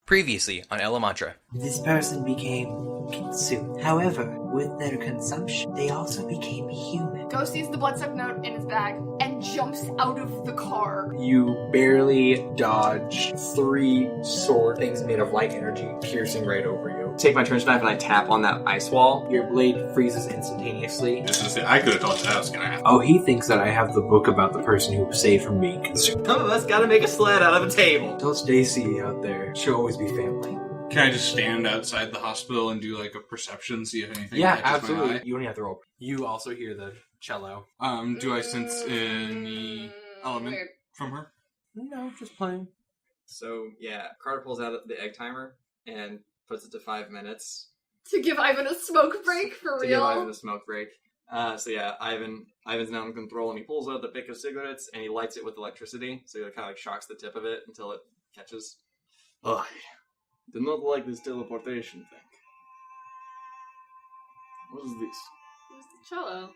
Previously on Elemantra. This person became consumed. However, with their consumption, they also became human. Go sees the blood-suck note in his bag and jumps out of the car. You barely dodge 3 sword things made of light energy piercing right over you. Take my trench knife and I tap on that ice wall. Your blade freezes instantaneously. I could have told you that was gonna happen. Oh, he thinks that I have the book about the person who was saved from being consumed. Some of us gotta make a sled out of a table. Tell Stacy out there, she'll always be family. Can I just stand outside the hospital and do like a perception, see if anything Yeah, catches my absolutely. eye? You don't have to roll. You also hear the cello. Do I sense any element Weird. from her? No, just playing. So, yeah, Carter pulls out the egg timer and puts it to 5 minutes. To give Ivan a smoke break, for To give Ivan real. a smoke break. So yeah, Ivan's now in control, and he pulls out the pick of cigarettes, and he lights it with electricity, so he kind of like shocks the tip of it until it catches. I do not like this teleportation thing. What is this? Where's the cello?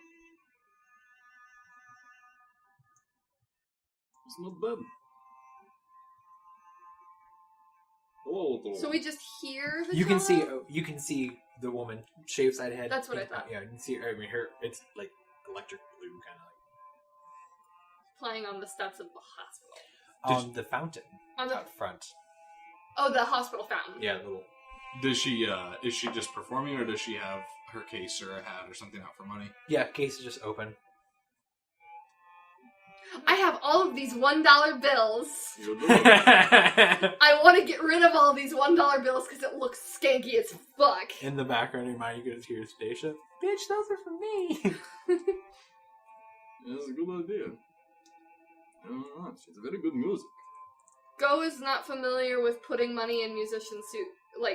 It's not bad. Hello, little. So we just hear the You can see. cello? You can see the woman, shaved side head. That's what I thought. Yeah, you can see. I mean, her. It's like electric blue, kind of Playing on the steps of the hospital. like on the fountain On the out front. Oh, the hospital fountain. Yeah, little. Does she, is she just performing, or does she have her case or a hat or something out for money? Yeah, case is just open. I have all of these $1 bills. You do. I want to get rid of all these $1 bills because it looks skanky as fuck. In the background of your mind, you go to your station. Bitch, those are for me. That's a good idea. It's very good music. Go is not familiar with putting money in musician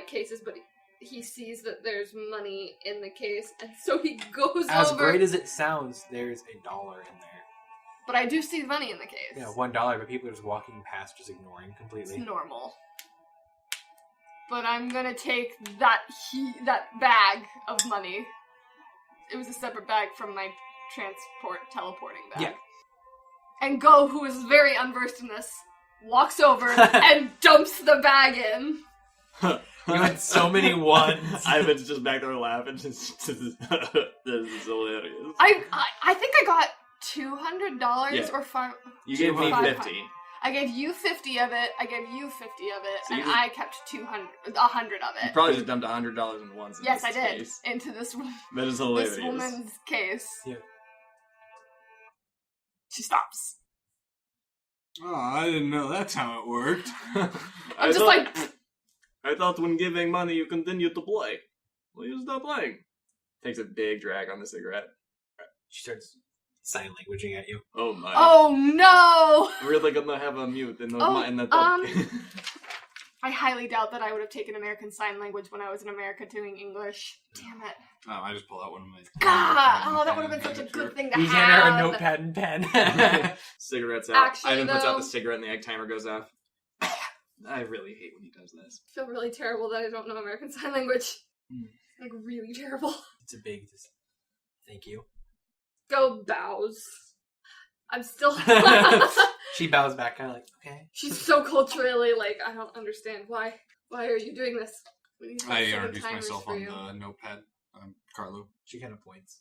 cases, but he sees that there's money in the case, and so he goes As over. great as it sounds, there's $1 in there. But I do see money in the case. Yeah, $1, but people are just walking past, just ignoring It's completely. normal. But I'm gonna take that bag of money. It was a separate bag from my teleporting bag. Yeah. And Go, who is very unversed in this, walks over and dumps the bag in. You had so many ones. Ivan's just back there laughing. This is hilarious. I think I got $200 Yeah. or $5. You gave me 500. 50. I gave you 50 of it. I gave you 50 of it, So you and just- I kept 100 of You it. probably just dumped $100 in once. Yes, I this did case. into this That is hilarious. this woman's case. Yeah. She stops. Oh, I didn't know that's how it worked. I'm just like, I thought when giving money you continued to play. Well, you stop playing. Takes a big drag on the cigarette. She starts sign languaging at you. Oh my. oh no! We're really gonna have a mute in the I highly doubt that I would have taken American Sign Language when I was in America doing English. Damn it. Oh, I just pulled out one of my... God! Oh, that would have been such a good thing to You have. hand her a notepad and pen. Cigarettes out. Actually, Ivan puts out though- the cigarette and the egg timer goes off. I really hate when he does this. I feel really terrible that I don't know American Sign Language. Like, really terrible. It's a big thank you. Go bows. I'm still... She bows back, kind of like, okay. She's so culturally, like, I don't understand. Why are you doing this? We need to I have 7 introduced timers myself for on you. the notepad. I'm Carlo. She kind of points.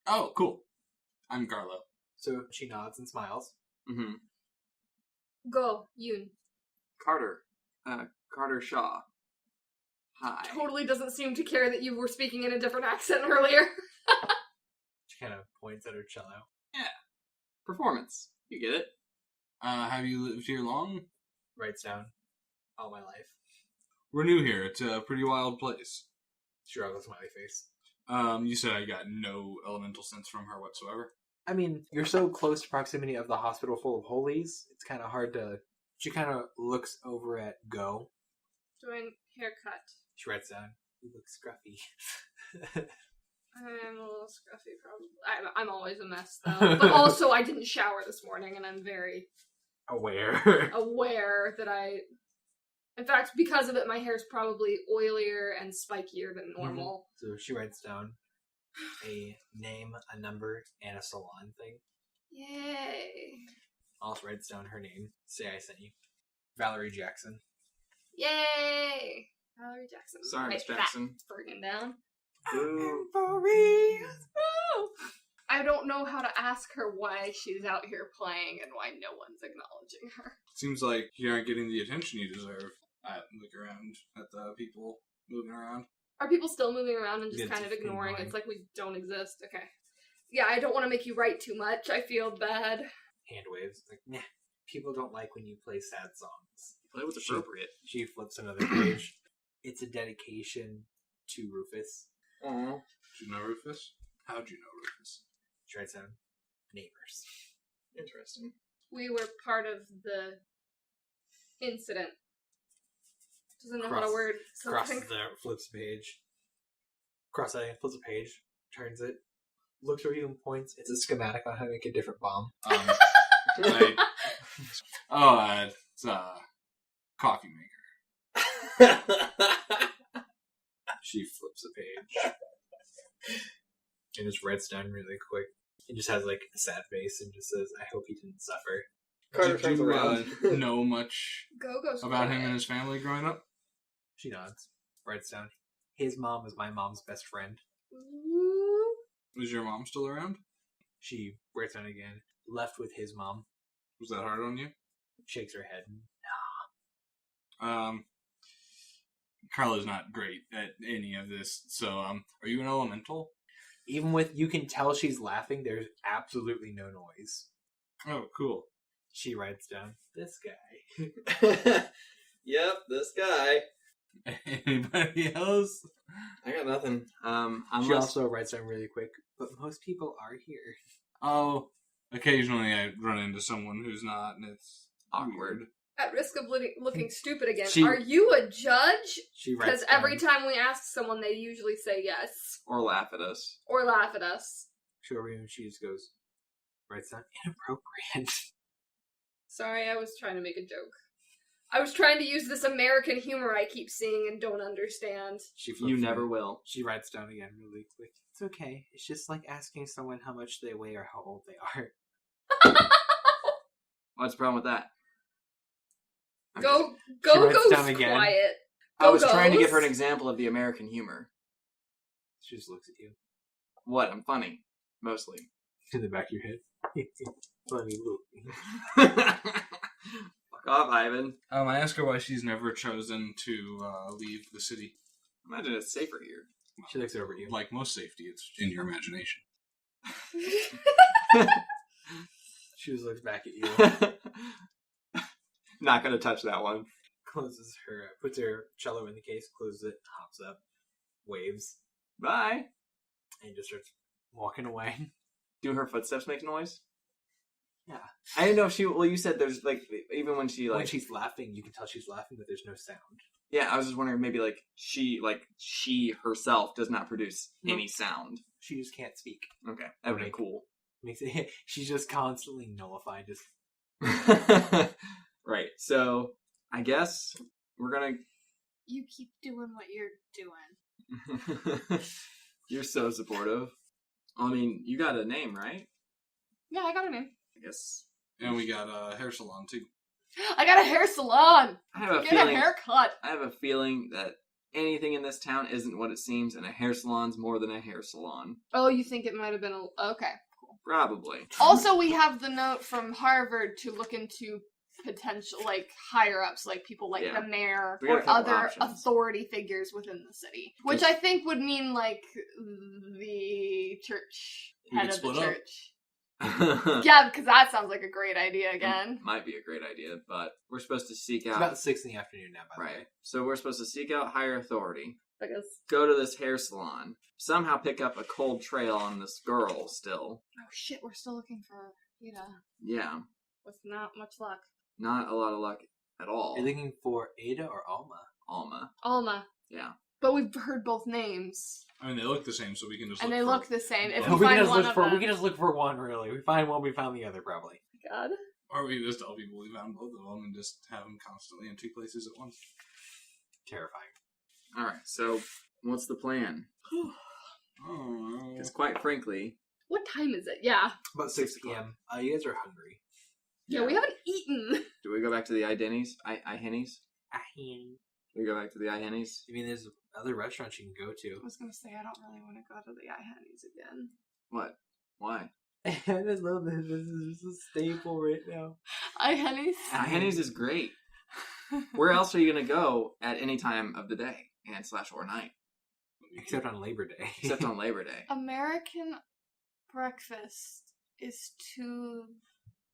Oh, cool. I'm Carlo. So she nods and smiles. Mm-hmm. Go, Yoon. Carter. Carter Shaw. Hi. Totally doesn't seem to care that you were speaking in a different accent earlier. She kind of points at her cello. Performance. You get it. Have you lived here long? Writes down all my life. We're new here. It's a pretty wild place. Sure, I'll go smiley face. You said I got no elemental sense from her whatsoever. I mean, you're so close to proximity of the hospital full of holies, it's kind of hard to... She kind of looks over at Go. Doing haircut. She writes down, you look scruffy. I'm a little scruffy, probably. I'm always a mess, though. But also, I didn't shower this morning, and I'm very Aware. aware that I... In fact, because of it, my hair's probably oilier and spikier than normal. So she writes down a name, a number, and a salon thing. Yay. Also writes down her name. Say I sent you. Valerie Jackson. Yay! Valerie Jackson. Sorry, Miss Write Jackson. that friggin' down. Boo. I don't know how to ask her why she's out here playing and why no one's acknowledging her. Seems like you aren't getting the attention you deserve. I look around at the people moving around. Are people still moving around and just Yeah, kind of just ignoring? ignoring. It's like we don't exist. Okay. Yeah, I don't want to make you write too much. I feel bad. Hand waves. Like, nah. People don't like when you play sad songs. That was appropriate. She flips another page. It's a dedication to Rufus. Aww. Did you know Rufus? How'd you know Rufus? She writes down neighbors. Interesting. We were part of the incident. Doesn't know how to word Crosses something. the flips a page. Cross it, flips a page, turns it, looks over you and points. It's a schematic on how to make a different bomb. It's a coffee maker. She flips a page. And just writes down really quick. It just has like a sad face and just says, I hope he didn't suffer. Carter Did turns you around. know much Go-Go's about him quiet. and his family growing up? She nods. Writes down, his mom is my mom's best friend. Ooh. Was your mom still around? She writes down again, left with his mom. Was that hard on you? Shakes her head. Carla's not great at any of this, so are you an elemental? Even with, you can tell she's laughing, there's absolutely no noise. Oh, cool. She writes down, this guy. Yep, this guy. Anybody else? I got nothing. She Unless also writes down really quick, but most people are here. Oh, occasionally I run into someone who's not, and it's awkward. weird. At risk of looking stupid again, She- are you a judge? She writes Because every down, time we ask someone, they usually say yes. Or laugh at us. Or laugh at us. She over here and she just goes, writes down, inappropriate. Sorry, I was trying to make a joke. I was trying to use this American humor I keep seeing and don't understand. She flips You it. never will. She writes down again really quick. It's okay. It's just like asking someone how much they weigh or how old they are. What's the problem with that? Go writes down goes again. quiet. I was trying to Go-Go's. give her an example of the American humor. She just looks at you. What? I'm funny. Mostly. In the back of your head. Funny look. Fuck off, Ivan. I ask her why she's never chosen to leave the city. Imagine it's safer here. She looks over at you. Like most safety, it's in your imagination. She just looks back at you. Not gonna touch that one. Closes her, puts her cello in the case, closes it, hops up, waves, Bye. and just starts walking away. Do her footsteps make noise? Yeah. I didn't know if she. Well, you said there's like even when she like. When she's laughing, you can tell she's laughing, but there's no sound. Yeah, I was just wondering maybe like she herself does not produce No. any sound. She just can't speak. Okay, that would be Okay. cool. Makes it. She's just constantly nullified. Just Right. So I guess we're gonna. You keep doing what you're doing. You're so supportive. I mean, you got a name, right? Yeah, I got a name. I guess. And we got a hair salon, too. I got a hair salon. I have a Get feeling. a haircut. I have a feeling that anything in this town isn't what it seems, and a hair salon's more than a hair salon. Oh, you think it might have been a... Okay. Probably. Also, we have the note from Harvard to look into potential, like, higher-ups, like people like Yeah. the mayor We got a or couple other options. authority figures within the city. Which I think would mean, like, the church, We head could of the split up. church. Yeah, because that sounds like a great idea again. Might be a great idea, but we're supposed to seek it's out. about 6 in the afternoon now. By the Right. way. So we're supposed to seek out higher authority. Because, Go to this hair salon. Somehow pick up a cold trail on this girl still. oh shit, we're still looking for Ada. Yeah. With not much luck. Not a lot of luck at all. Are you looking for Ada or Alma? Alma. Alma. Yeah. But we've heard both names. I mean, they look the same, so we can just And look they for- look the same. If we we can find just one look of for. them. We can just look for one. Really, we find one, we found the other. Probably God. Or we just tell people we found both of them and just have them constantly in two places at once. terrifying. Alright, so what's the plan? Oh, Because quite frankly, What time is it? Yeah. About 6 p.m. You guys are hungry. Yeah, we haven't eaten. do we go back to the I-Denny's? I-Henny's? We go back to the Henny's. I mean, there's other restaurants you can go to. I was gonna say, I don't really want to go to the Henny's again. What? Why? I just love this. This is a staple right now. Henny's? Henny's is great. Where else are you going to go at any time of the day and / or night? Except on Labor Day. Except on Labor Day. American breakfast is too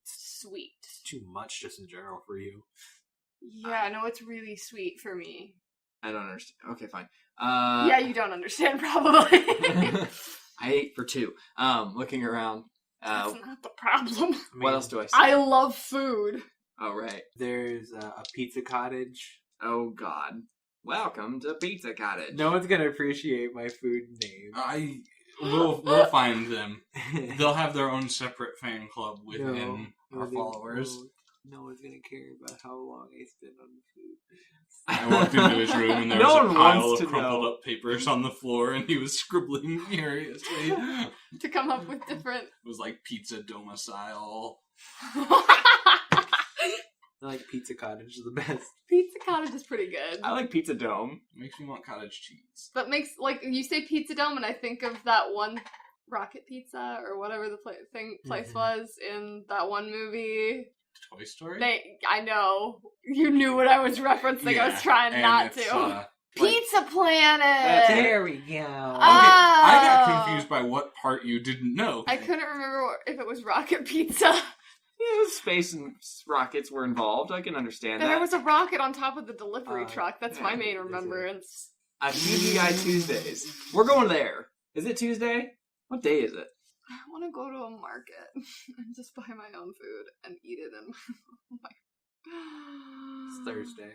sweet. It's too much just in general for you. Yeah, no, it's really sweet for me. I don't understand. Okay, fine. Yeah, you don't understand, probably. I ate for 2. Looking around. That's not the problem. What else do I see? I love food. Oh, right. There's a pizza cottage. Oh, God. Welcome to Pizza Cottage. No one's gonna appreciate my food name. We'll find them. They'll have their own separate fan club within our followers. No one's gonna care about how long I spend on the food. I walked into his room and there No was one a pile wants of to crumpled know. up papers on the floor, and he was scribbling furiously. To come up with different... It was like pizza domicile. I like pizza cottage is the best. Pizza Cottage is pretty good. I like Pizza Dome. Makes me want cottage cheese. But makes, like, you say Pizza Dome and I think of that one Rocket Pizza or whatever the place was in that one movie. Toy Story? I know. You knew what I was referencing. I was trying and not it's, to. Pizza Planet! There we go. I got confused by what part you didn't know. I couldn't remember if it was Rocket Pizza. Yeah, space and rockets were involved. I can understand There that. was a rocket on top of the delivery truck. That's my main there's a- remembrance. TGI Tuesdays. We're going there. Is it Tuesday? What day is it? I want to go to a market and just buy my own food and eat it. And It's Thursday.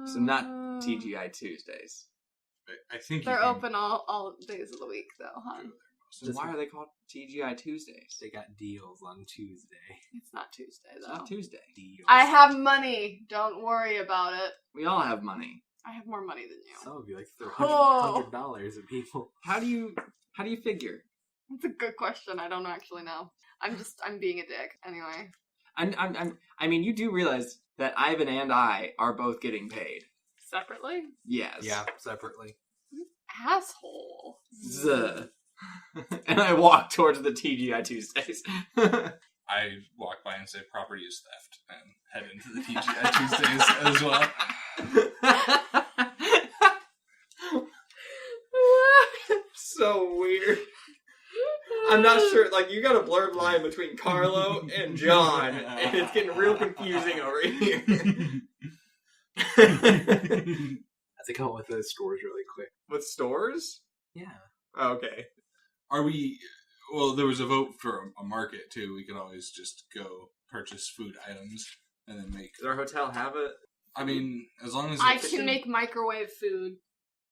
So not TGI Tuesdays. I think They're you can open all days of the week, though, huh? So why are they called TGI Tuesdays? They got deals on Tuesday. It's not Tuesday, It's though. not Tuesday. Deals. I have money. Don't worry about it. We all have money. I have more money than you. Some of you like throw Oh. $100 at people. How do you figure? That's a good question. I don't actually know. I'm being a dick. Anyway. I mean, you do realize that Ivan and I are both getting paid. Separately? Yes. Yeah, separately. Asshole. Zuh. And I walk towards the TGI Tuesdays. I walk by and say property is theft and head into the TGI Tuesdays as well. So weird. I'm not sure, like, you got a blurred line between Carlo and John, and it's getting real confusing over here. I think I went with those stores really quick. With stores? Yeah. Oh, okay. Are we... Well, there was a vote for a market, too. We could always just go purchase food items and then make... Does our hotel have it? I mean, as long as... I it's- can make microwave food.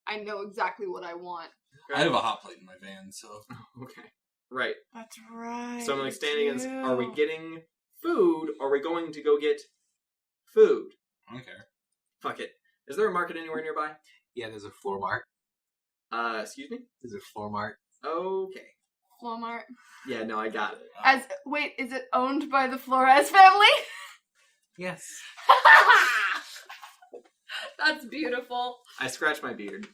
I know exactly what I want. I have a hot plate in my van, so... Okay. Right. That's right. So I'm like standing in... you Are we do. getting food, or are we going to go get food? I don't care. Fuck it. Is there a market anywhere nearby? Yeah, there's a floor mart. Excuse me? There's a floor mart. Okay. Walmart. Yeah, no, I got it. Wait, is it owned by the Flores family? Yes. That's beautiful. I scratched my beard.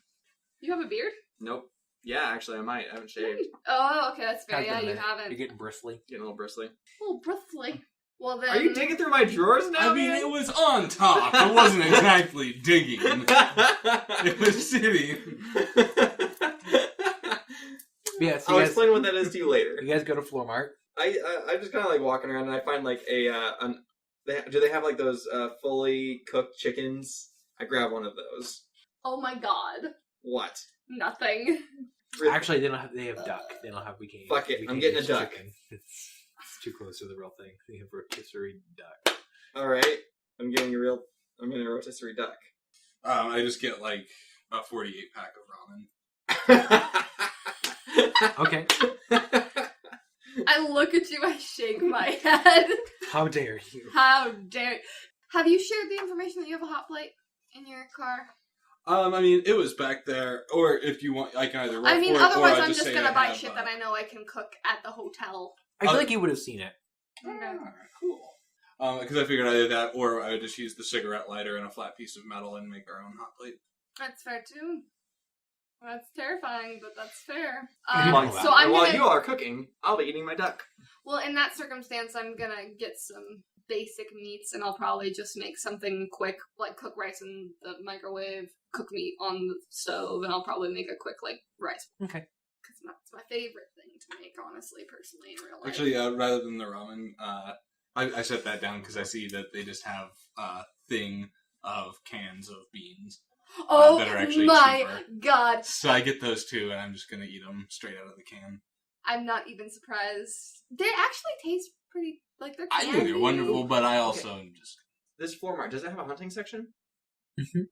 You have a beard? Nope. Yeah, actually, I might. I haven't shaved. Oh, okay, that's fair. Has been Yeah, a you minute. haven't. You're getting bristly. Getting a little bristly. Oh, bristly. Well then. Are you digging through my drawers now? I mean, man? it was on top. It wasn't exactly digging. It was sitting. Yeah, so I'll you guys, explain what that is to you later. you guys go to floor mart. I just kind of like walking around and I find like do they have like those fully cooked chickens? I grab one of those. Oh my god. What? Nothing. Actually, they don't have. They have duck. They don't have. We can't. Fuck it, we I'm can't getting a use duck. chicken. It's too close to the real thing. We have rotisserie duck. All right, I'm getting a rotisserie duck. I just get like a 48-pack of ramen. Okay. I look at you, I shake my head. How dare you? How dare you. Have you shared the information that you have a hot plate in your car? I mean, it was back there, or if you want, I can either. I mean, or otherwise I I'm just say gonna I buy have, shit that I know I can cook at the hotel. I feel like you would have seen it. Okay. Cool. Because I figured either that or I would just use the cigarette lighter and a flat piece of metal and make our own hot plate. That's fair too. That's terrifying, but that's fair. So while you are cooking, I'll be eating my duck. Well, in that circumstance, I'm gonna get some basic meats, and I'll probably just make something quick, like cook rice in the microwave, cook meat on the stove, and I'll probably make a quick, rice. Okay. Because that's my favorite thing to make, honestly, personally, in real life. Actually, rather than the ramen, I set that down because I see that they just have a thing of cans of beans. Oh that are actually my cheaper. god! So I get those too, and I'm just gonna eat them straight out of the can. I'm not even surprised. They actually taste pretty, they're candy. I think they're wonderful, but I also am just... This floor mart, does it have a hunting section? Mm-hmm.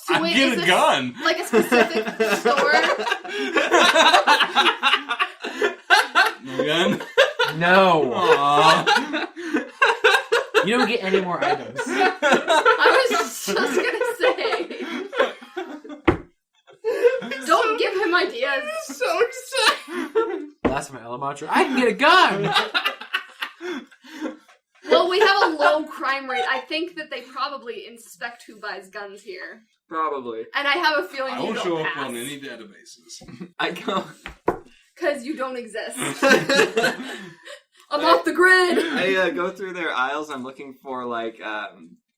So I'm wait, getting is a this, gun! like a specific store? No gun? No. Aww. You don't get any more items. I was just gonna say. Don't give him ideas. So excited! Last time at Elemantra, I can get a gun! Well, we have a low crime rate. I think that they probably inspect who buys guns here. Probably. And I have a feeling I you won't don't show up pass. on any databases. I go... Because you don't exist. I'm off the grid! I go through their aisles. I'm looking for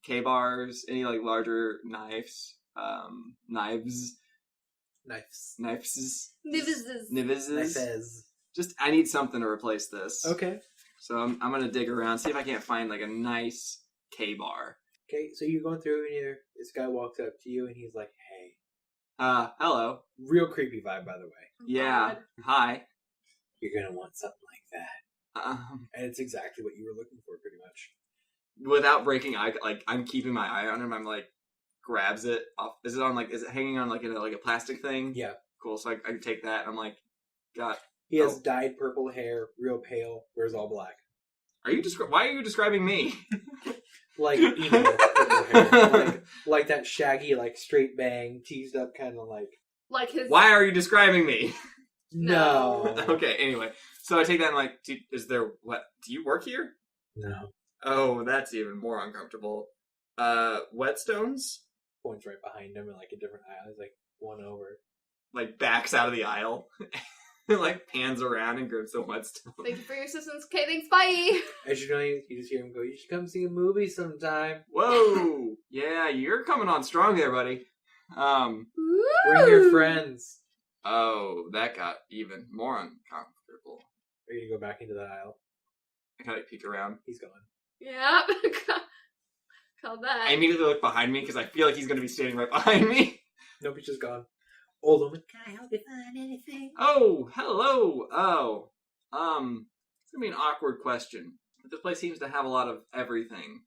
K-bars, any larger knives, knives. Nivizes. Just I need something to replace this. Okay. So I'm gonna dig around, see if I can't find a nice K-bar. Okay, so you're going through and this guy walks up to you and he's like, hey. Hello. Real creepy vibe, by the way. Yeah. God. Hi. You're gonna want something like that. And it's exactly what you were looking for, pretty much. Without breaking eye, I'm keeping my eye on him. I'm grabs it off. Is it hanging on in a plastic thing? Yeah. Cool. So I take that. And I'm God. He has dyed purple hair, real pale, wears all black. Why are you describing me? Like emo purple hair. Like that shaggy, straight bang, teased up kind of Like his... Why are you describing me? No. Okay, anyway. So I take that and is there what? Do you work here? No. Oh, that's even more uncomfortable. Whetstones? Points right behind him in a different aisle. He's one over. Backs out of the aisle. Pans around and grabs the whetstone. Thank you for your assistance. Okay, thanks, bye! As you know, you just hear him go, you should come see a movie sometime. Whoa! Yeah, you're coming on strong there, buddy. Bring your friends. Oh, that got even more uncomfortable. Are you gonna go back into that aisle? I kind of peek around. He's gone. Yeah. Call that. I immediately look behind me because I feel like he's going to be standing right behind me. Nope, he's just gone. Old woman, can I help you find anything? Oh, hello. Oh, it's going to be an awkward question. But this place seems to have a lot of everything.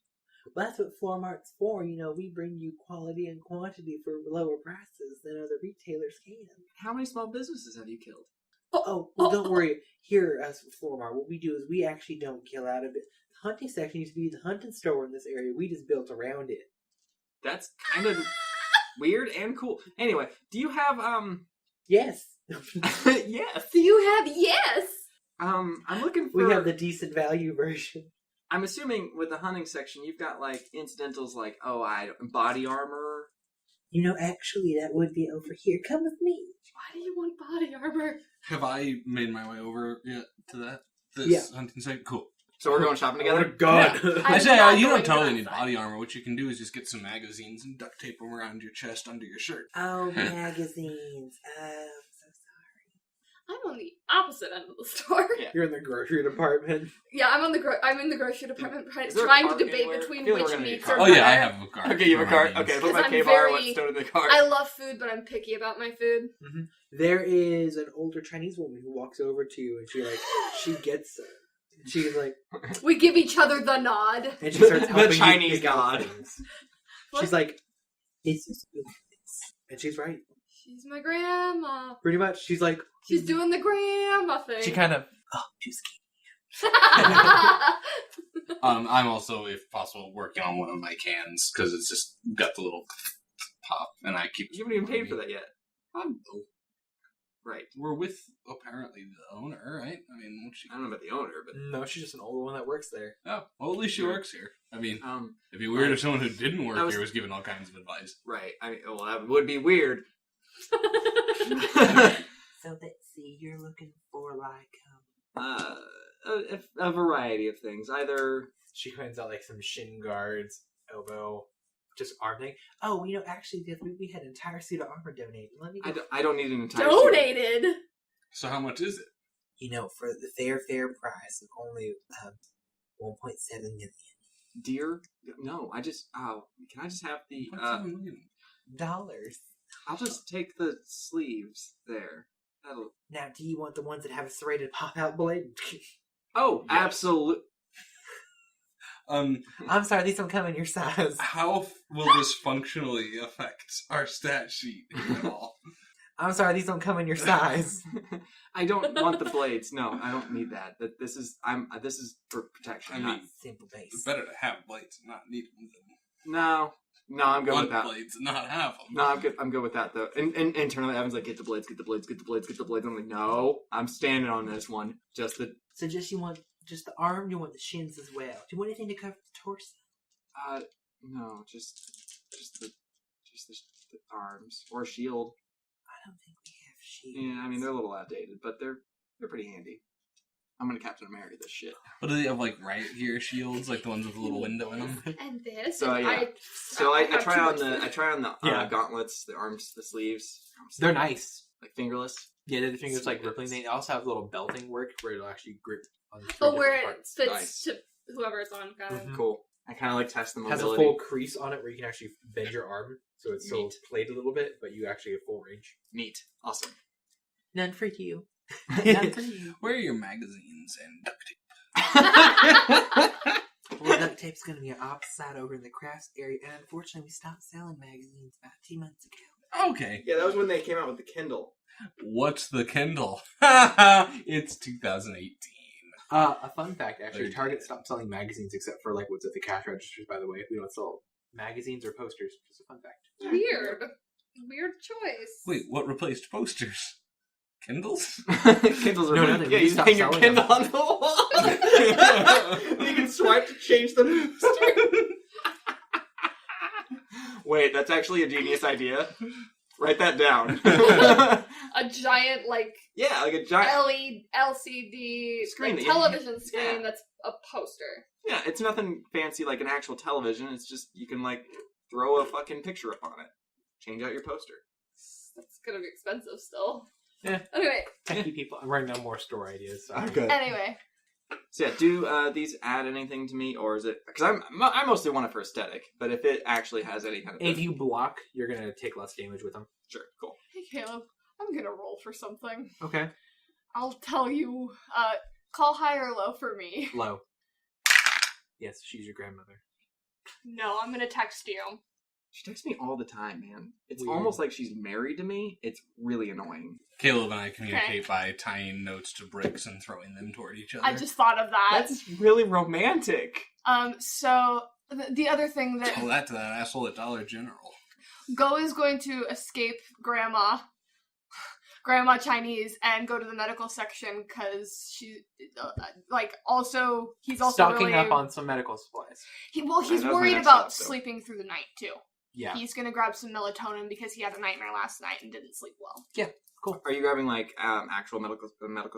Well, that's what Floor Mart's for. We bring you quality and quantity for lower prices than other retailers can. How many small businesses have you killed? Don't worry. Here, as Floor Mart, what we do is we actually don't kill out of it. The hunting section used to be the hunting store in this area. We just built around it. That's kind of weird and cool. Anyway, do you have, Yes. Yes. Do you have yes? I'm looking for... We have the decent value version. I'm assuming with the hunting section, you've got, incidentals body armor. Actually, that would be over here. Come with me. Why do you want body armor? Have I made my way over yet to that? Hunting site? Cool. So we're going shopping together? Oh, God. Yeah. I I'm say, not you going don't to totally that need side. body armor. What you can do is just get some magazines and duct tape them around your chest under your shirt. Oh, magazines. I'm so sorry. I'm on the opposite end of the store. Yeah. You're in the grocery department. Yeah, I'm in the grocery department Is there a trying to cart debate anywhere? between I feel like which we're gonna need a meats cart. are Oh, yeah, I better. have a cart. Okay, you have a for cart. my Okay, needs. put my I'm K-bar very- whetstone in the cart. I love food, but I'm picky about my food. There is an older Chinese woman who walks over to you and she gets she's like, We give each other the nod. and she starts The helping you Chinese pick out nod. things. She's like, it's just good. And she's right. She's my grandma. Pretty much. She's like, She's doing the grandma thing. she kind of, she's I'm also, if possible, working on one of my cans because it's just got the little pop, and I keep. You haven't even paid for that yet. Right. We're with apparently the owner, right? I mean, what's she? I don't know about the owner, but No, she's just an older one that works there. Oh, well, at least she works here. I mean, it'd be weird like, if someone who didn't work I was- here was giving all kinds of advice. right. I mean, well, that would be weird. So let's see, you're looking for like A variety of things. Either she finds out like some shin guards, elbow, just arm thing. Oh, actually the other week we had an entire suit of armor donated. Let me go. I don't need an entire Donated. So how much is it? For the fair price of only 1.7 million deer. No, I just. Oh, can I just have the? dollars. I'll just take the sleeves there. That'll. Now, do you want the ones that have a serrated pop-out blade? Oh, Yes. absolutely. I'm sorry, these don't come in your size. How will this functionally affect our stat sheet at all? I'm sorry, these don't come in your size. I don't want the blades. No, I don't need that. This is for protection. I mean, Simple base. It's better to have blades and not need them than No, I'm good want with that. blades and not have them. No, I'm good with that though. And internally, Evan's like, get the blades. I'm like, no, I'm standing on this one. Just the So you want just the arm? You want the shins as well? Do you want anything to cover the torso? no, just the arms or a shield. I don't think we have shields. Yeah, I mean they're a little outdated, but they're pretty handy. I'm gonna Captain America this shit. But do they have like riot gear shields, like the ones with a little window in them? And this. So, and yeah. I have try too on much the Yeah. gauntlets, the arms, the sleeves. They're nice. Like fingerless. Yeah, the fingers like rippling. They also have little belting work where it'll actually grip on the But where different it parts. fits Nice. to whoever it's on, kind of. Mhm. Cool. I kind of like test the Has mobility. a full crease on it where you can actually bend your arm, so it's still Neat. played a little bit, but you actually have full range. Neat. Awesome. None for you. Where are your magazines and duct tape? Well, duct tape's going to be our opposite over in the crafts area, and unfortunately, we stopped selling magazines about 2 months ago. Okay. Yeah, that was when they came out with the Kindle. What's the Kindle? It's 2018. A fun fact, actually, Very Target stopped selling magazines except for like what's at the cash registers. By the way, we don't sell magazines or posters. Just a fun fact. Weird. Weird choice. Wait, what replaced posters? Kindles? Kindles are No, really- nothing. Yeah, We you stopped hang your selling Kindle them. on the wall. You can swipe to change them. Wait, that's actually a genius idea. Write that down. A giant, like, Yeah, like a giant. LCD Screen like, that you- television screen yeah. that's a poster. Yeah, it's nothing fancy like an actual television. It's just you can like throw a fucking picture up on it, change out your poster. That's gonna be expensive still. Yeah. Anyway. Techie people. I'm writing down more store ideas. So. Anyway. So yeah, do these add anything to me, or is it because I mostly want it for aesthetic, but if it actually has any kind of If you block, you're gonna take less damage with them. sure, cool. Hey, Caleb. I'm gonna roll for something. Okay. I'll tell you. Call high or low for me. Low. Yes, she's your grandmother. No, I'm gonna text you. She texts me all the time, man. It's Weird. almost like she's married to me. It's really annoying. Caleb and I communicate by tying notes to bricks and throwing them toward each other. I just thought of that. That's really romantic. So the other thing that Tell that to that asshole at Dollar General. Go is going to escape Grandma Chinese, and go to the medical section because she, also he's also Stocking really, up on some medical supplies. he's that was my worried next about step, so. sleeping through the night too. Yeah. He's gonna grab some melatonin because he had a nightmare last night and didn't sleep well. Are you grabbing like actual medical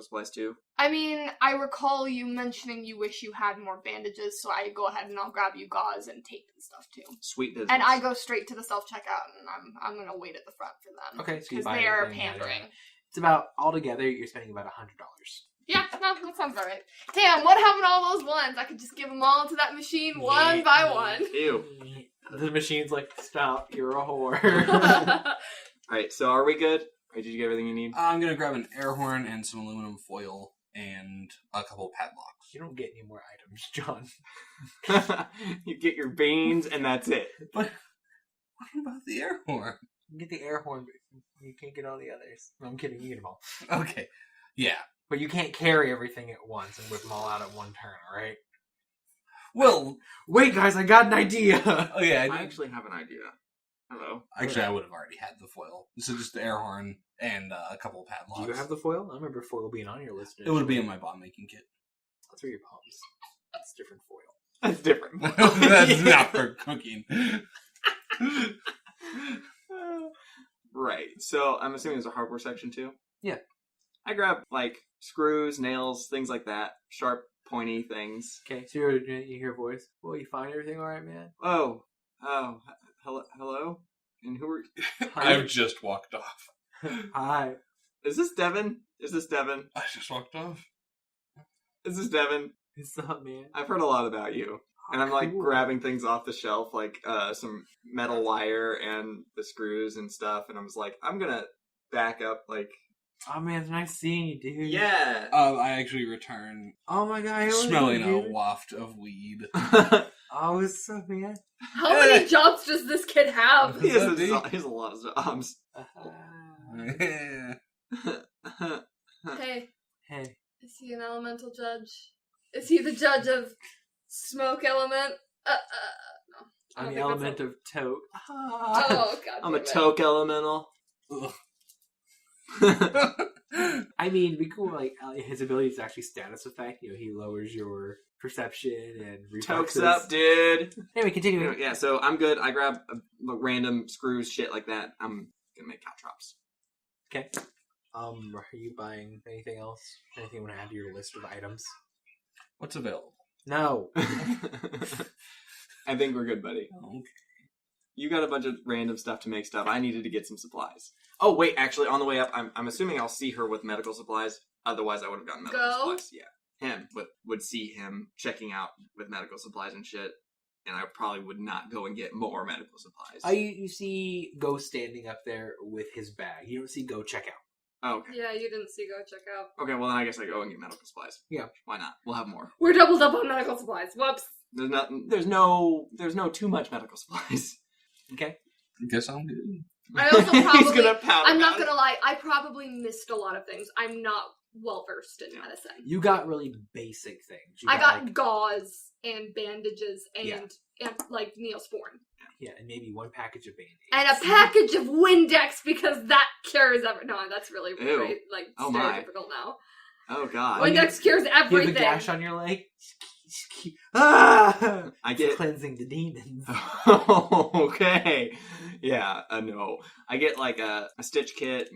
supplies too? I mean, I recall you mentioning you wish you had more bandages, so I go ahead and I'll grab you gauze and tape and stuff too. Sweet business. And I go straight to the self checkout, and I'm gonna wait at the front for them. Okay, so you because buy they are everything, yada, pandering. yada. It's about altogether you're spending about $100. Yeah, no, that sounds alright. Damn, what happened to all those ones? I could just give them all to that machine one by one. Ew. The machine's like, stop, you're a whore. Alright, so are we good? Or did you get everything you need? I'm gonna grab an air horn and some aluminum foil and a couple padlocks. You don't get any more items, John. You get your veins and that's it. But what about the air horn? You get the air horn, but you can't get all the others. No, I'm kidding, you get them all. Okay, yeah. But you can't carry everything at once and whip them all out at one turn, alright? Well, Wait, guys, I got an idea! oh yeah, I actually have an idea. Hello. Actually, I would have already had the foil. This is just the air horn and a couple of padlocks. Do you have the foil? I remember foil being on your list. It would be in my bomb making kit. That's for your bombs. That's different foil. That's different. That's not for cooking. Right. So I'm assuming there's a hardware section too? Yeah. I grab like screws, nails, things like that. Sharp, pointy things. Okay, so you hear a voice. Well, you find everything all right, man? Oh, hello? And who are I've just walked off. Hi. Is this Devin? I just walked off. Is this Devin? What's up, man? I've heard a lot about you. And I'm like Cool. grabbing things off the shelf, like some metal wire and the screws and stuff. And I was like, I'm gonna back up, like, Oh, man, it's nice seeing you, dude. yeah. I actually return Oh, my God. How are you, smelling a dude? waft of weed. Oh, what's up, man? How many jobs does this kid have? he, has What's up, a, he has a lot of jobs. Yeah. Hey, Hey. is he an elemental judge? Is he the judge of smoke element? No. I I'm don't the think element that's of tote. Oh, God. I'm a damn it. toke elemental. Ugh. I mean, it'd be cool, like, his ability is actually status effect. You know, he lowers your perception and Tokes reflexes. up, dude. Anyway, continue. Yeah, so I'm good. I grab random screws, shit like that. I'm gonna make caltrops. Okay. Are you buying anything else? Anything you want to add to your list of items? What's available? No. I think we're good, buddy. Okay. You got a bunch of random stuff to make stuff. I needed to get some supplies. Oh, wait, actually, on the way up, I'm assuming I'll see her with medical supplies. Otherwise, I would have gotten medical Go? supplies. Yeah. Him. Would see him checking out with medical supplies and shit. And I probably would not go and get more medical supplies. You see Go standing up there with his bag. You don't see Go check out. Oh, okay. Yeah, you didn't see go check out. Okay, well, then I guess I go and get medical supplies. Yeah. Why not? We'll have more. We're doubled up on medical supplies. Whoops. There's no too much medical supplies. Okay. Guess I'm good. I also He's probably, gonna pout I'm not about gonna lie, I probably missed a lot of things. I'm not well versed in Yeah. medicine. You got really basic things. You I got like, gauze and bandages and, Yeah. and like Neosporin. yeah, and maybe one package of Band-Aids. And a package of Windex because that cures No, that's really Ew. very, like, Oh my. stereotypical now. Oh, god. Windex cures You have everything. a gash on your leg. Ah! I get Cleansing the demons. okay. Yeah, no. I get like a stitch kit,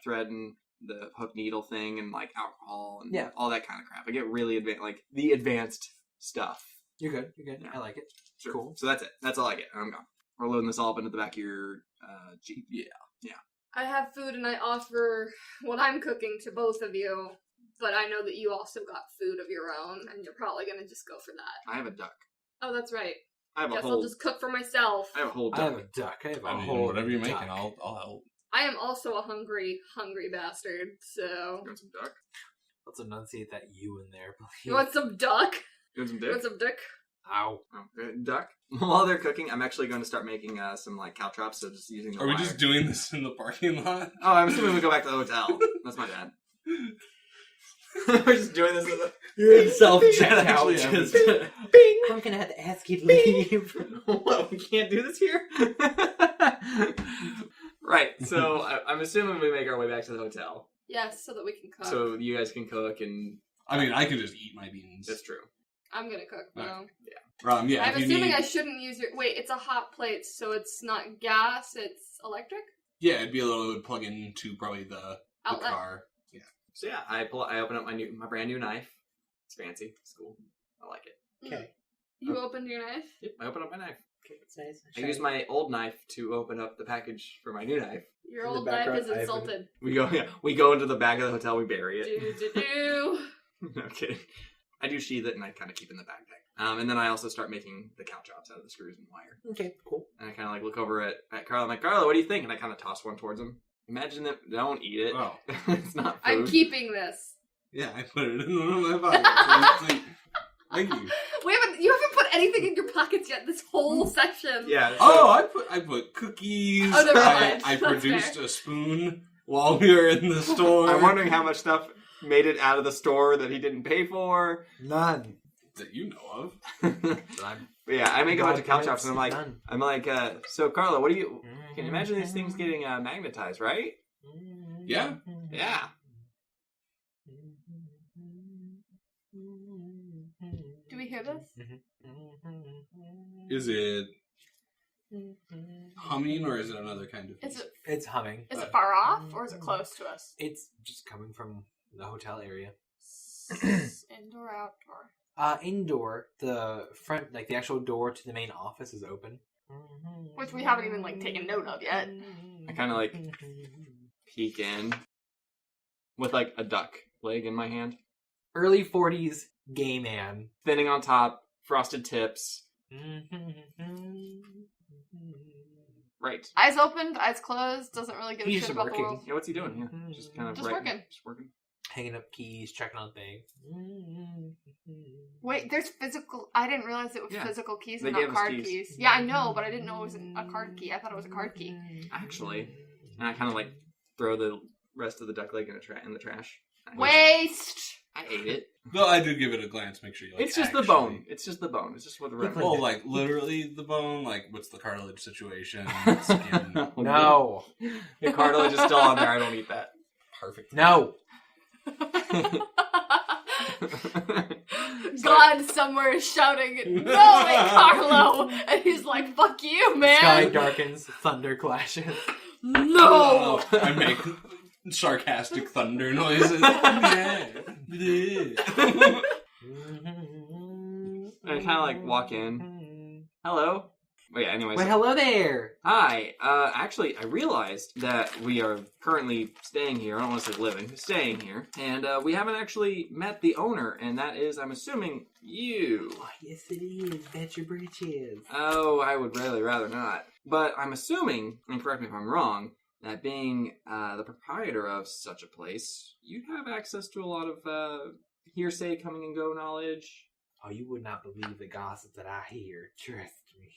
thread and the hook needle thing and like alcohol and Yeah. all that kind of crap. I get really advanced, like the advanced stuff. You're good. You're good. Yeah. I like it. Sure. Cool. So that's it. That's all I get. I'm gone. We're loading this all up into the back of your Jeep. Yeah. I have food and I offer what I'm cooking to both of you, but I know that you also got food of your own, and you're probably gonna just go for that. I have a duck. Oh, that's right. I have a Guess whole. I'll just cook for myself. I have a whole I duck. have a duck. I have a I mean, whole whatever you're duck. making, I'll help. I am also a hungry bastard, so... You want some duck? Let's enunciate that you in there, please. You want some duck? You want some You dick? want some dick? Ow. Oh, duck. While they're cooking, I'm actually going to start making some like caltrops. So just using the Are we wire. just doing this in the parking lot? Oh, I'm assuming we go back to the hotel. That's my bad. We're just doing this. You're in self-checkout. Actually, Just... Bing. I'm gonna have to ask you to leave. What? We can't do this here. Right. So I'm assuming we make our way back to the hotel, Yes, so that we can cook. so you guys can cook, and I mean, I could just eat my beans. that's true. I'm gonna cook, though. Yeah, I'm if you assuming need, I shouldn't use your... Wait, it's a hot plate, so it's not gas, it's electric? yeah, it'd be a little plug into probably the Outlet. car. So yeah, I open up my brand new knife. It's fancy. It's cool. I like it. Okay. You opened your knife? Yep, I open up my knife. Okay, that's nice. I use my old knife to open up the package for my new knife. Your In the old knife background, is I have insulted. We go into the back of the hotel. We bury it. Do. No kidding. I do sheath it and I kind of keep it in the backpack. And then I also start making the caltrops out of the screws and wire. Okay, cool. And I kind of like look over at Carla. I'm like, Carla, what do you think? And I kind of toss one towards him. Imagine that. Don't eat it. Oh. It's not food. I'm keeping this. Yeah, I put it in one of my pockets. Thank you. You haven't put anything in your pockets yet. This whole section. Yeah. So, Oh, I put cookies. Oh, never mind. I That's produced fair. a spoon while we were in the store. I'm wondering how much stuff made it out of the store that he didn't pay for. None. that you know of. That I'm But yeah, I make a bunch of God, caltrops, and I'm like, so Carla, what do you? Can you imagine these things getting magnetized, right? Yeah. Yeah. Do we hear this? Is it humming or is it another kind of? Is it It's humming. is it far off or is it close to us? It's just coming from the hotel area. Indoor, outdoor. Indoor, the front, like the actual door to the main office is open. Which we haven't even taken note of yet. I kind of peek in with a duck leg in my hand, Early 40s gay man. thinning on top, frosted tips. Right. Eyes opened, eyes closed. Doesn't really give a He's shit just about the working. world. Yeah, what's he doing? Yeah, just kind of Just writing. working. Just working. Hanging up keys, checking on things. Wait, there's physical. I didn't realize it was Yeah. physical keys They and gave not us card keys. keys. Yeah, I know, but I didn't know it was a card key. I thought it was a card key. Actually, and I kind of throw the rest of the duck leg in the trash. Waste. I ate it. No, I do give it a glance. Make sure you. It's just the bone. It's just the bone. It's just what the rest. Oh, literally the bone. What's the cartilage situation? Skin. No. The cartilage is still on there. I don't eat that. Perfect. No. God somewhere is shouting, "No, hey, Carlo!" And he's like, "Fuck you, man!" Sky darkens, thunder clashes. No. I make sarcastic thunder noises. Yeah. I kind of walk in. Hello. Oh, yeah, anyways. Well, hello there. Hi. Actually, I realized that we are currently staying here. I don't want to say living. Staying here. And we haven't actually met the owner, and that is, I'm assuming, you. Oh, yes, it is. Bet your britches. Oh, I would really rather not. But I'm assuming, and correct me if I'm wrong, that being the proprietor of such a place, you'd have access to a lot of hearsay coming and go knowledge. Oh, you would not believe the gossip that I hear. Trust me.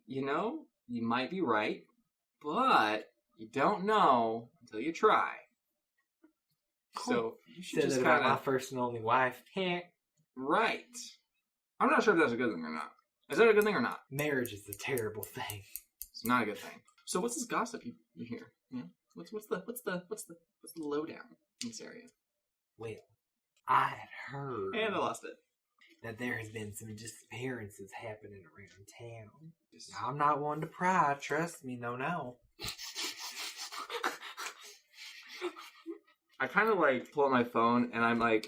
You might be right, but you don't know until you try. So you should Said just that about kind my of first and only wife. Heh. right. I'm not sure if that's a good thing or not. Is that a good thing or not? Marriage is a terrible thing. It's not a good thing. So what's this gossip you hear? Yeah. What's the lowdown in this area? Well, I had heard And I lost it. that there has been some disappearances happening around town. Now, I'm not one to pry, trust me, no. I kind of pull out my phone and I'm I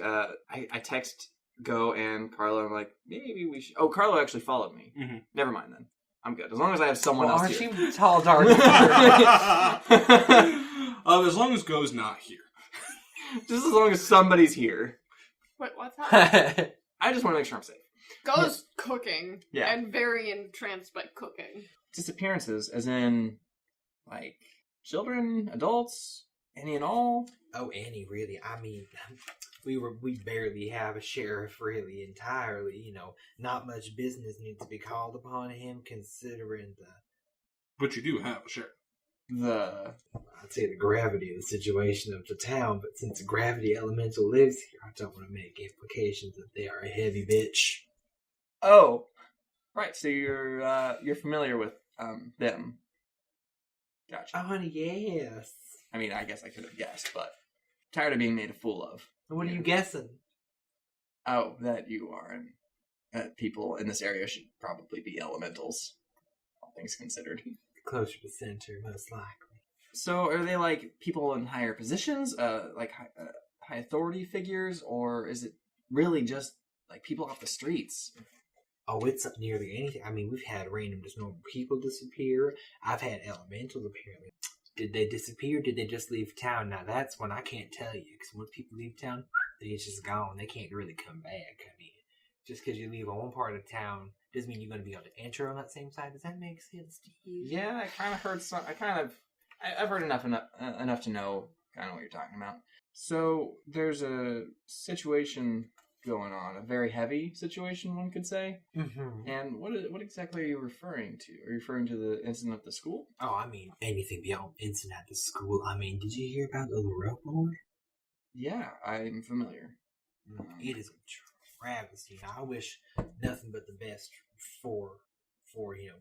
text Go and Carlo. I'm like, maybe we should. Oh, Carlo actually followed me. Mm-hmm. Never mind then. I'm good as long as I have someone Well, else aren't here. you tall, dark? As long as Go's not here. Just as long as somebody's here. Wait, what's that? I just want to make sure I'm safe. Goes cooking. Yeah. And very entranced by cooking. Disappearances, as in children, adults, any and all. Oh, Annie, really? I mean, we barely have a sheriff, really, entirely. Not much business needs to be called upon him, considering But you do have a sheriff. I'd say the gravity of the situation of the town, but since the gravity elemental lives here, I don't want to make implications that they are a heavy bitch. Oh, right. So you're familiar with them. Gotcha. Oh, honey, yes. I mean, I guess I could have guessed, but tired of being made a fool of. What are you guessing? Oh, that you are, and that people in this area should probably be elementals, all things considered. Closer to center, most likely. So, are they people in higher positions, high authority figures, or is it really just people off the streets? Oh, it's nearly anything. I mean, we've had random, just normal people disappear. I've had elementals, apparently. Did they disappear? Did they just leave town? Now, that's when I can't tell you, because when people leave town, they're just gone. They can't really come back. I mean, just because you leave on one part of town doesn't mean you're going to be able to enter on that same side. Does that make sense to you? Yeah, I kind of heard some. I've heard enough to know kind of what you're talking about. So there's a situation going on, a very heavy situation, one could say. Mm-hmm. And what exactly are you referring to? Are you referring to the incident at the school? Oh, I mean, anything beyond incident at the school. I mean, did you hear about the rope board? Yeah, I'm familiar. It is a travesty. I wish nothing but the best for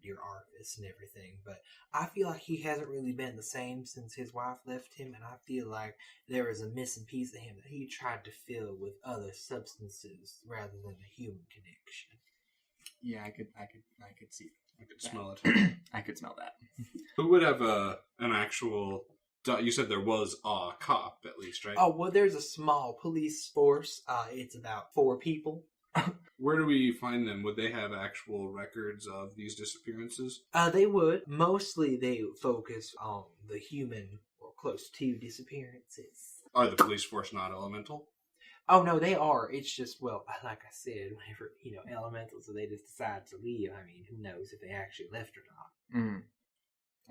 dear Arvis and everything, but I feel like he hasn't really been the same since his wife left him, and I feel like there is a missing piece of him that he tried to fill with other substances rather than a human connection. Yeah, I could see. I could smell it. I could smell that. Who would have an actual... You said there was a cop, at least, right? Oh, well, there's a small police force. It's about 4 people. Where do we find them? Would they have actual records of these disappearances? They would. Mostly they focus on the human or close to disappearances. Are the police force not elemental? Oh, no, they are. It's just, well, like I said, whenever, elementals, so they just decide to leave. I mean, who knows if they actually left or not. Mm.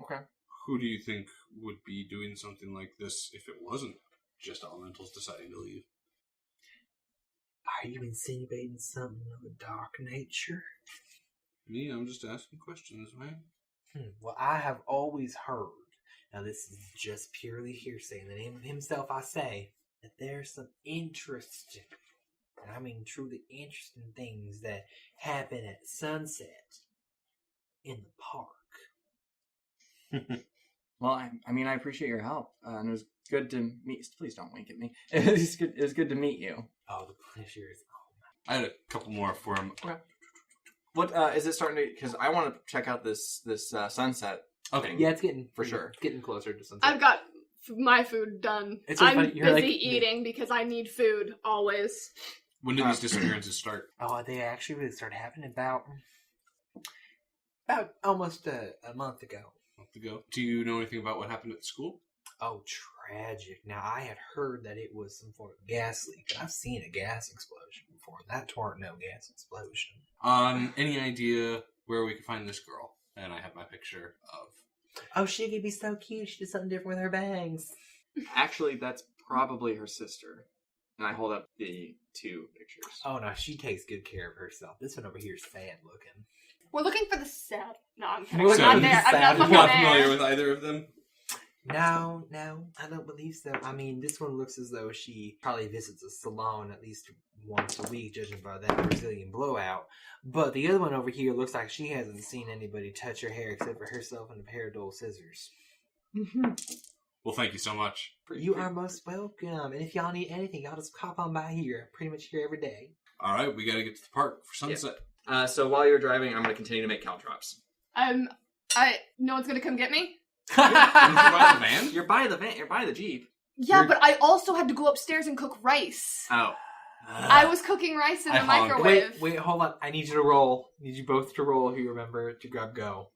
Okay. Who do you think would be doing something like this if it wasn't just elementals deciding to leave? Are you insinuating something of a dark nature? Me? I'm just asking questions, man. Well, I have always heard, now this is just purely hearsay, in the name of himself I say, that there's some interesting, and I mean truly interesting things that happen at sunset in the park. Well, I mean, I appreciate your help, and it was good to meet. Please don't wink at me. It was good to meet you. Oh, the pleasure is all I had a couple more for him. Okay. What is it starting to? Because I want to check out this sunset. Okay. Yeah, it's getting For sure. It's getting closer to sunset. I've got my food done. It's so I'm funny, you're busy like- eating because I need food always. When did these disappearances start? Oh, they actually really started happening about almost a month ago. A month ago. Do you know anything about what happened at the school? Oh, tragic. Now, I had heard that it was some form of gas leak, but I've seen a gas explosion before. That weren't no gas explosion. Any idea where we could find this girl? And I have my picture of... Oh, she could be so cute. She did something different with her bangs. Actually, that's probably her sister. And I hold up the 2 pictures. Oh, no, she takes good care of herself. This one over here is sad looking. We're looking for the sad. No, I'm kidding. We're I'm not looking there. for the I'm not sad. fucking Not there. familiar with either of them? No, I don't believe so. I mean, this one looks as though she probably visits a salon at least once a week, judging by that Brazilian blowout. But the other one over here looks like she hasn't seen anybody touch her hair except for herself and a pair of dull scissors. Well, thank you so much. You are most welcome. And if y'all need anything, y'all just hop on by here. Pretty much here every day. All right, we got to get to the park for sunset. So while you're driving, I'm going to continue to make caltrops. No one's gonna come get me? By the van? You're by the van. You're by the Jeep. Yeah, but I also had to go upstairs and cook rice. Oh. I was cooking rice in I the honked. microwave. Wait, hold on. I need you to roll. I need you both to roll if you remember to grab go.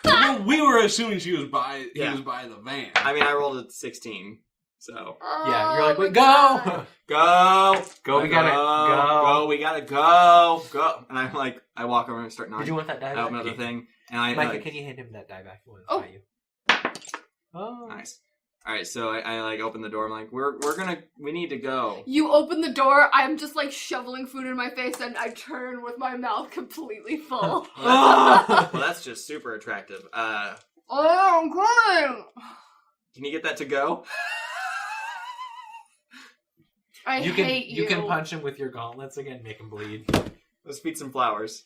Well, we were assuming he was by the van. I mean, I rolled a 16. So. Yeah, you're like, wait, God. go! Go. We gotta go. We gotta go. And I'm like, I walk over and start Did knocking you want that die out back? another thing. And I Micah, like, can you hand him that die back? He wants Oh. by you. Oh. nice. All right, so I like open the door. I'm like, we need to go. You open the door, I'm just like shoveling food in my face, and I turn with my mouth completely full. Well, that's just super attractive. Oh, I'm crying! Can you get that to go? I hate you. You can punch him with your gauntlets again, make him bleed. Let's feed some flowers.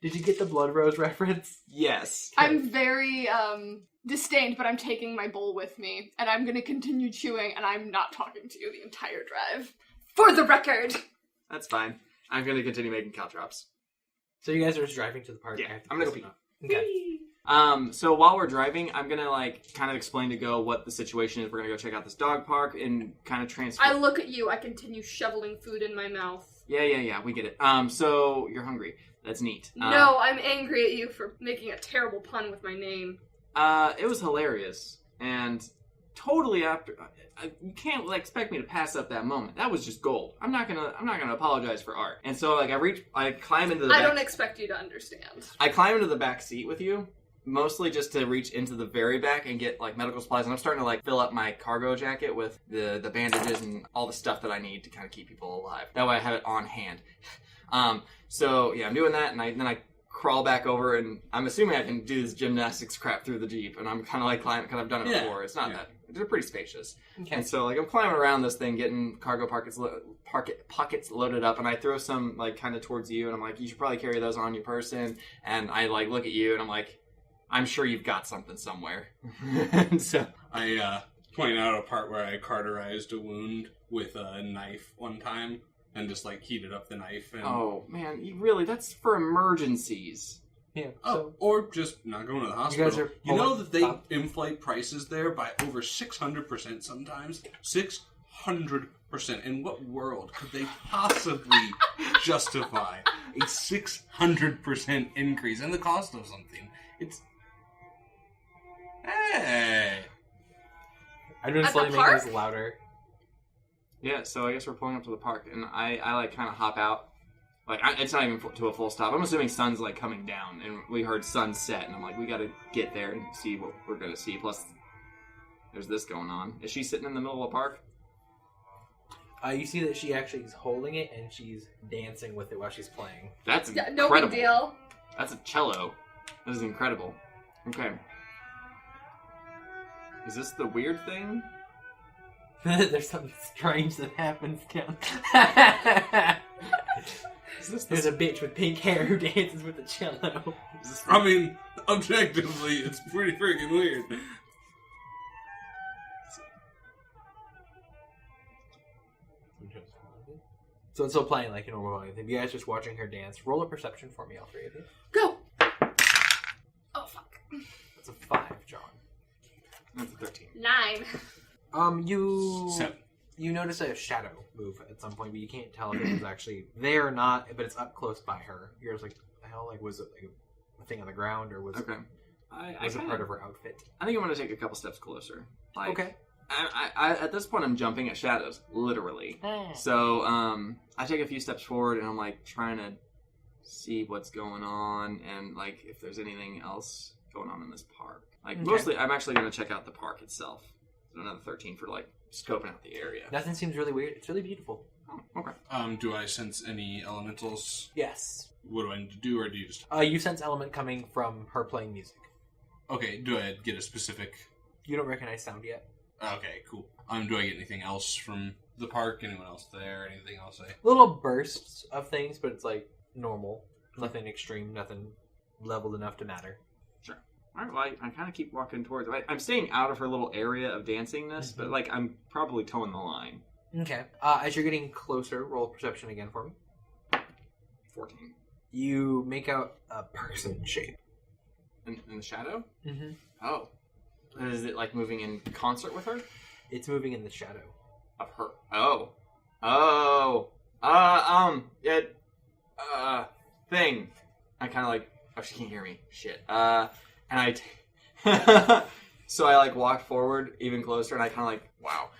Did you get the Blood Rose reference? Yes. I'm very disdained, but I'm taking my bowl with me, and I'm gonna continue chewing, and I'm not talking to you the entire drive. For the record! That's fine. I'm gonna continue making caltrops. So you guys are just driving to the park? Yeah, after I'm gonna go Christmas? Okay. So while we're driving, I'm gonna like kind of explain to Go what the situation is. We're gonna go check out this dog park and kind of transfer. I look at you, I continue shoveling food in my mouth. Yeah, we get it. So you're hungry. That's neat. No, I'm angry at you for making a terrible pun with my name. It was hilarious and totally after. You can't like expect me to pass up that moment. That was just gold. I'm not gonna apologize for art. And so like I climb into the. I don't expect you to understand. I climb into the back seat with you. Mostly just to reach into the very back and get like medical supplies, and I'm starting to like fill up my cargo jacket with the bandages and all the stuff that I need to kind of keep people alive. That way I have it on hand. So yeah, I'm doing that, and then I crawl back over, and I'm assuming I can do this gymnastics crap through the Jeep, and I'm kind of like climbing, because I've done it before. It's not that. It's pretty spacious. Okay. And so, like, I'm climbing around this thing, getting cargo pockets loaded up, and I throw some, like, kind of towards you, and I'm like, you should probably carry those on your person. And I, like, look at you, and I'm like, I'm sure you've got something somewhere. And so I point out a part where I cauterized a wound with a knife one time, and just, like, heated up the knife. And... Oh, man, that's for emergencies. Yeah. Oh, or just not going to the hospital. You guys are You know that they inflate prices there by over 600% sometimes? 600%. In what world could they possibly justify a 600% increase in the cost of something? It's... Hey! I'm going to At the slowly make park? this louder. Yeah, so I guess we're pulling up to the park, and I like, kind of hop out. Like, it's not even to a full stop. I'm assuming sun's, like, coming down, and we heard sunset, and I'm like, we gotta get there and see what we're gonna see. Plus, there's this going on. Is she sitting in the middle of the park? You see that she actually is holding it, and she's dancing with it while she's playing. That's Yeah, incredible. no big deal. That's a cello. That is incredible. Okay. Is this the weird thing? There's something strange that happens down. There's a bitch with pink hair who dances with a cello. I mean, objectively, it's pretty freaking weird. So it's still playing like a normal volume. If you guys just watching her dance, roll a perception for me, all three of you. Go! Oh, fuck. That's a 5, John. That's a 13. 9. You 7. You notice a shadow move at some point, but you can't tell if it was actually there or not, but it's up close by her. You're just like, the hell? Like, was it like a thing on the ground, or was Okay. it part of her outfit? I think I'm going to take a couple steps closer. Like, Okay. I at this point, I'm jumping at shadows, literally. So, I take a few steps forward, and I'm, like, trying to see what's going on, and, like, if there's anything else going on in this park. Like, mostly, I'm actually going to check out the park itself. So another 13 for, like, scoping out the area. Nothing seems really weird. It's really beautiful. Oh, okay. Do I sense any elementals? Yes. What do I need to do, or do you just... You sense element coming from her playing music. Okay, do I get a specific... You don't recognize sound yet. Okay, cool. Do I get anything else from the park? Anyone else there? Anything else Little bursts of things, but it's like normal. Nothing extreme, nothing leveled enough to matter. Sure. All right, well, I kind of keep walking towards... I'm staying out of her little area of dancingness, but, like, I'm probably towing the line. Okay. As you're getting closer, roll perception again for me. 14. You make out a person shape. In the shadow? Mm-hmm. Oh. Is it, like, moving in concert with her? It's moving in the shadow. Of her. Oh. Thing. I kind of like... Oh, she can't hear me. Shit. And so I, like, walk forward even closer, and I kind of, like, wow.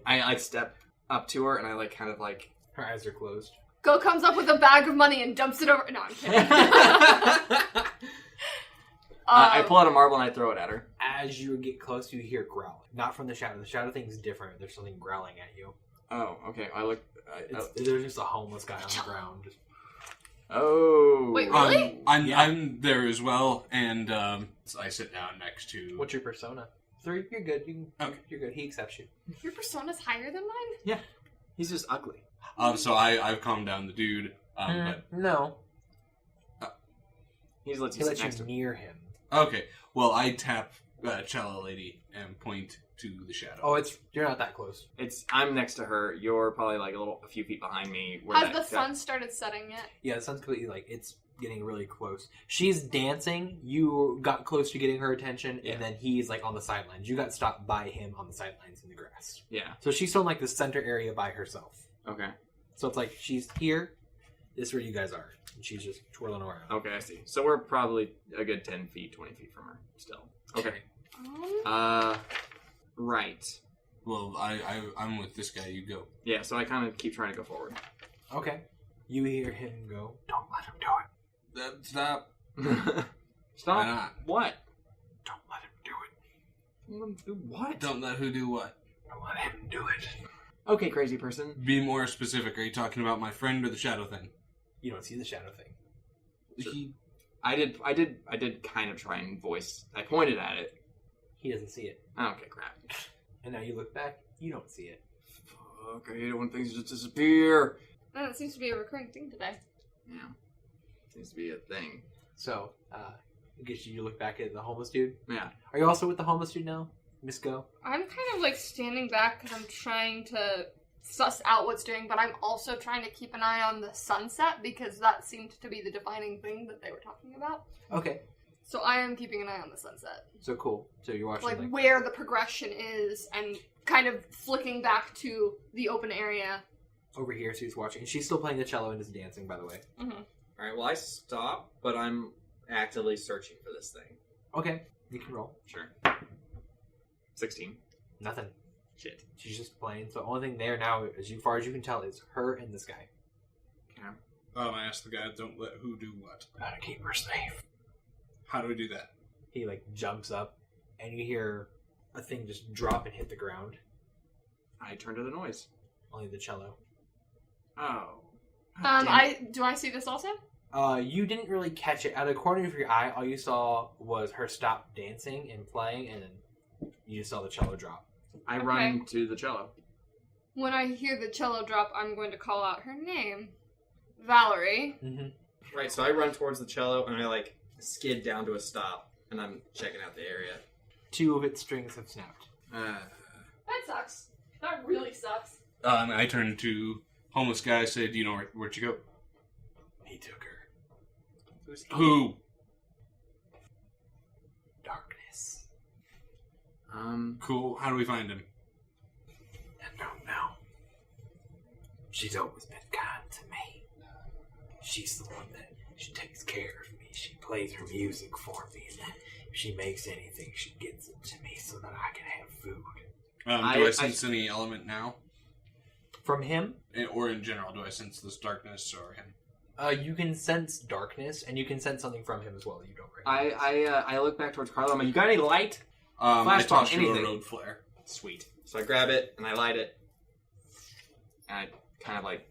I, like, step up to her, and I, like, kind of, like... Her eyes are closed. Go comes up with a bag of money and dumps it over... No, I'm kidding. I pull out a marble, and I throw it at her. As you get close, you hear growling. Not from the shadow. The shadow thing's different. There's something growling at you. Oh, okay. I look... There's just a homeless guy on the ground. Just... Oh. Wait, really? I'm there as well, and I sit down next to... What's your persona? 3? You're good. You're good. He accepts you. Your persona's higher than mine? Yeah. He's just ugly. So I've calmed down the dude, but... No. He lets He you lets sit next you to him. near him. Okay, well, I tap Cello Lady and point to the shadow. Oh, you're not that close. I'm next to her. You're probably like a few feet behind me. Has the sun started setting yet? Yeah, the sun's completely it's getting really close. She's dancing. You got close to getting her attention, and then he's like on the sidelines. You got stopped by him on the sidelines in the grass. Yeah. So she's still in like the center area by herself. Okay. So it's like she's here. This is where you guys are. And she's just twirling around. Okay, I see. So we're probably a good 10 feet, 20 feet from her still. Okay. Right. Well, I'm with this guy. You go. Yeah, so I kind of keep trying to go forward. Okay. You hear him go, "Don't let him do it." Stop. Stop. Why not? What? Don't let him do it. Don't let him do what? Don't let who do what? Don't let him do it. Okay, crazy person. Be more specific. Are you talking about my friend or the shadow thing? You don't see the shadow thing. I did kind of try and voice. I pointed at it. He doesn't see it. Okay, crap. And now you look back, you don't see it. Fuck, I hate it when things just disappear. And it seems to be a recurring thing today. Yeah. Seems to be a thing. So, I guess you look back at the homeless dude. Yeah. Are you also with the homeless dude now, Miss Go? I'm kind of like standing back because I'm trying to suss out what's doing, but I'm also trying to keep an eye on the sunset because that seemed to be the defining thing that they were talking about. Okay. So I am keeping an eye on the sunset. So cool. So you're watching Like where the progression is and kind of flicking back to the open area. over here, so he's watching. And she's still playing the cello and is dancing, by the way. Mm-hmm. Alright, well, I stop, but I'm actively searching for this thing. Okay, you can roll. Sure. 16. Nothing. Shit. She's just playing. So the only thing there now, as far as you can tell, is her and this guy. Okay. I asked the guy, don't let who do what. Gotta keep her safe. How do we do that? He, like, jumps up, and you hear a thing just drop and hit the ground. I turn to the noise. Only the cello. Oh. Do I see this also? You didn't really catch it. Out of the corner of your eye, all you saw was her stop dancing and playing, and then you just saw the cello drop. I run to the cello. When I hear the cello drop, I'm going to call out her name. Valerie. Mm-hmm. Right, so I run towards the cello, and I, like, skid down to a stop, and I'm checking out the area. 2 of its strings have snapped. That sucks. That really sucks. And I turned to homeless guy, said, do you know where'd you go? He took her. Who's he? Who? Darkness. Cool. How do we find him? I don't know. She's always been kind to me. She's the one that she takes care of me. She plays her music for me, and then if she makes anything, she gets it to me so that I can have food. Do I sense any element now? From him? Or in general, do I sense this darkness or him? You can sense darkness, and you can sense something from him as well that you don't recognize. I look back towards Carlo. I'm like, you got any light? I Flash toss bomb, you a anything. road flare. Sweet. So I grab it, and I light it. And I kind of like...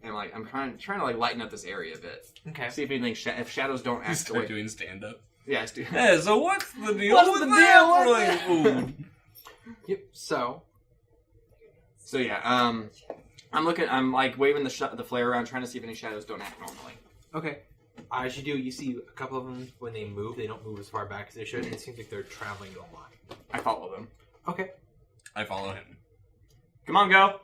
I'm trying to like lighten up this area a bit. Okay. See if anything, if shadows don't act Start away. doing stand-up. Yeah, let's do Yeah, so what's the deal What's with the that? deal with Like, food? Yep, so... So yeah, I'm looking. I'm like waving the flare around, trying to see if any shadows don't act normally. Okay. As you do, you see a couple of them, when they move, they don't move as far back as they should, and it seems like they're traveling to a line. I follow them. Okay. I follow him. Come on, go.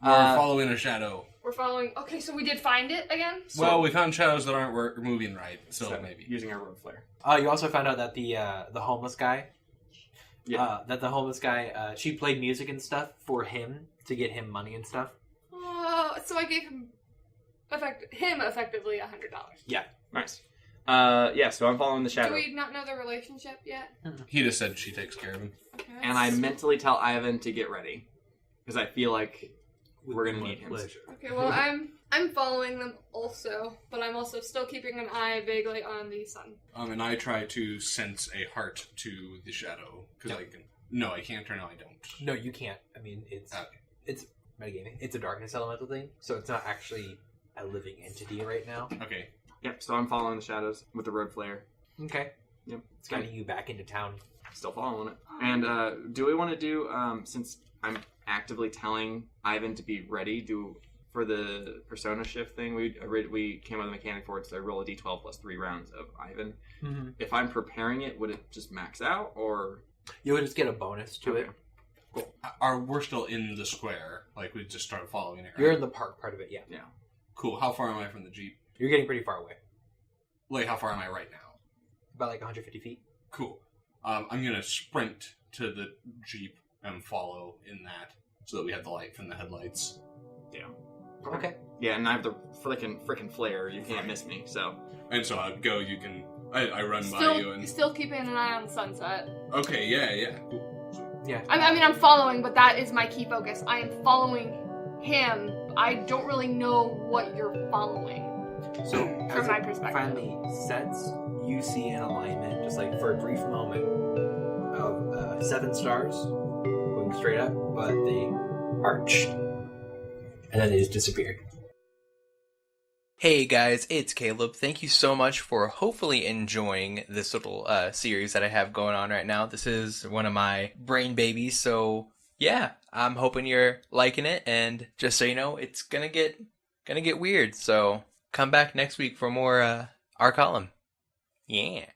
We're following a shadow. We're following... Okay, so we did find it again? Well, we found shadows that aren't moving right, so maybe. Using our road flare. You also found out that the homeless guy... Yeah. That the homeless guy, she played music and stuff for him to get him money and stuff. Oh, so I gave him effectively $100. Yeah. Nice. Yeah. So I'm following the shadow, Do we not know their relationship yet? He just said she takes care of him. Okay, and I mentally tell Ivan to get ready because I feel like we're gonna With need him. pleasure. Okay, well, I'm following them also, but I'm also still keeping an eye vaguely on the sun. And I try to sense a heart to the shadow because I can. No, I can't, or no, I don't. No, you can't. I mean, it's metagaming. It's a darkness elemental thing, so it's not actually a living entity right now. Okay. Yep. So I'm following the shadows with the road flare. Okay. Yep. It's guiding you back into town. Still following it. And do we want to do since I'm actively telling Ivan to be ready? For the persona shift thing, we came up with a mechanic for it, so I roll a d12 plus 3 rounds of Ivan. Mm-hmm. If I'm preparing it, would it just max out, or You'll just get a bonus to it. Cool. We're still in the square. Like, we just started following it, right? You're in the park part of it, yeah. Yeah. Cool. How far am I from the Jeep? You're getting pretty far away. Like, how far am I right now? About like 150 feet. Cool. I'm going to sprint to the Jeep and follow in that so that we have the light from the headlights. Yeah. Okay. Yeah, and I have the frickin' flare. You can't miss me. So. And so I go, you can... I run by you and... Still keeping an eye on the sunset. Okay, yeah. Cool. Yeah. I mean, I'm following, but that is my key focus. I am following him. I don't really know what you're following. So, From as my it perspective. finally sets, you see an alignment, just like for a brief moment, of 7 stars going straight up, but they arched. And then they just disappeared. Hey guys, it's Caleb. Thank you so much for hopefully enjoying this little series that I have going on right now. This is one of my brain babies, so yeah, I'm hoping you're liking it. And just so you know, it's gonna get weird. So come back next week for more our column. Yeah.